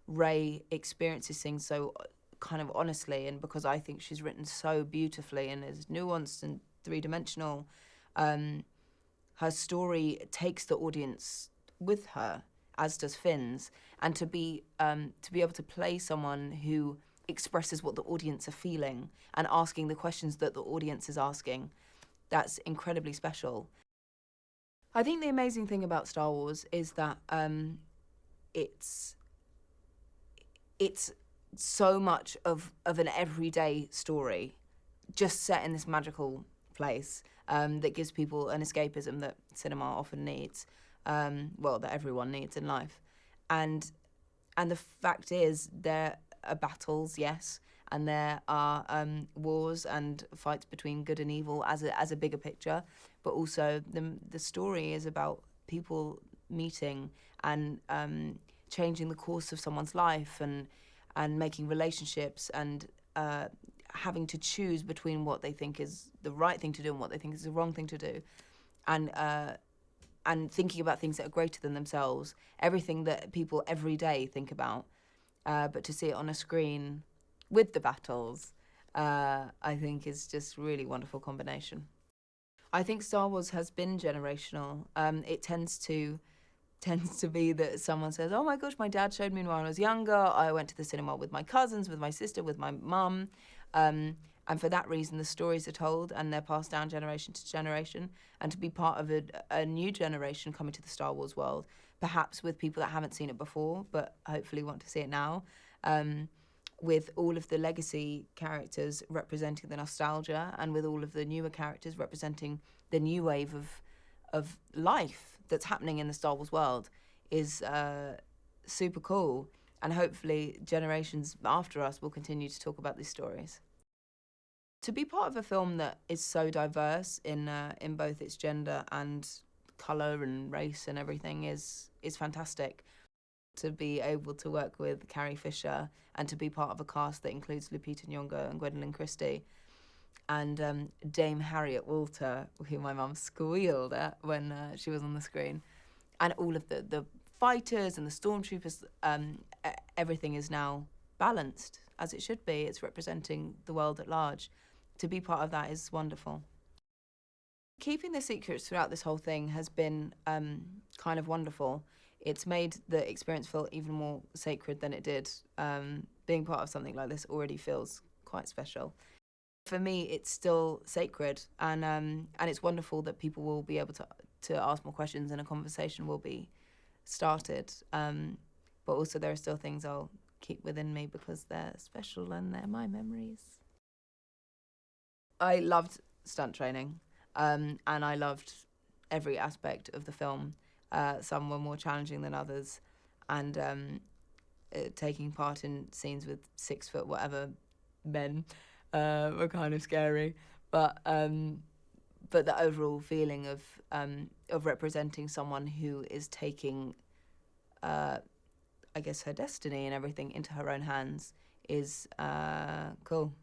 Rey experiences things so kind of honestly, and because I think she's written so beautifully and is nuanced and three-dimensional, her story takes the audience with her, as does Finn's, and to be able to play someone who expresses what the audience are feeling and asking the questions that the audience is asking, that's incredibly special. I think the amazing thing about Star Wars is that it's so much of an everyday story, just set in this magical place that gives people an escapism that cinema often needs, that everyone needs in life. And the fact is, there are battles, yes, and there are wars and fights between good and evil as a bigger picture, but also the story is about people meeting and changing the course of someone's life and making relationships and having to choose between what they think is the right thing to do and what they think is the wrong thing to do, and thinking about things that are greater than themselves, everything that people every day think about, but to see it on a screen with the battles, I think is just really wonderful combination. I think Star Wars has been generational. It tends to be that someone says, oh my gosh, my dad showed me when I was younger, I went to the cinema with my cousins, with my sister, with my mum, and for that reason the stories are told and they're passed down generation to generation, and to be part of a new generation coming to the Star Wars world, perhaps with people that haven't seen it before but hopefully want to see it now, with all of the legacy characters representing the nostalgia and with all of the newer characters representing the new wave of life that's happening in the Star Wars world, is super cool. And hopefully generations after us will continue to talk about these stories. To be part of a film that is so diverse in both its gender and colour and race and everything is fantastic. To be able to work with Carrie Fisher and to be part of a cast that includes Lupita Nyong'o and Gwendolyn Christie and Dame Harriet Walter, who my mum squealed at when she was on the screen, and all of the fighters and the stormtroopers, everything is now balanced as it should be. It's representing the world at large. To be part of that is wonderful. Keeping the secrets throughout this whole thing has been kind of wonderful. It's made the experience feel even more sacred than it did. Being part of something like this already feels quite special. For me, it's still sacred, and it's wonderful that people will be able to ask more questions and a conversation will be started. But also there are still things I'll keep within me because they're special and they're my memories. I loved stunt training, and I loved every aspect of the film. Some were more challenging than others, and taking part in scenes with 6 foot whatever men were kind of scary. But the overall feeling of representing someone who is taking, I guess, her destiny and everything into her own hands is cool.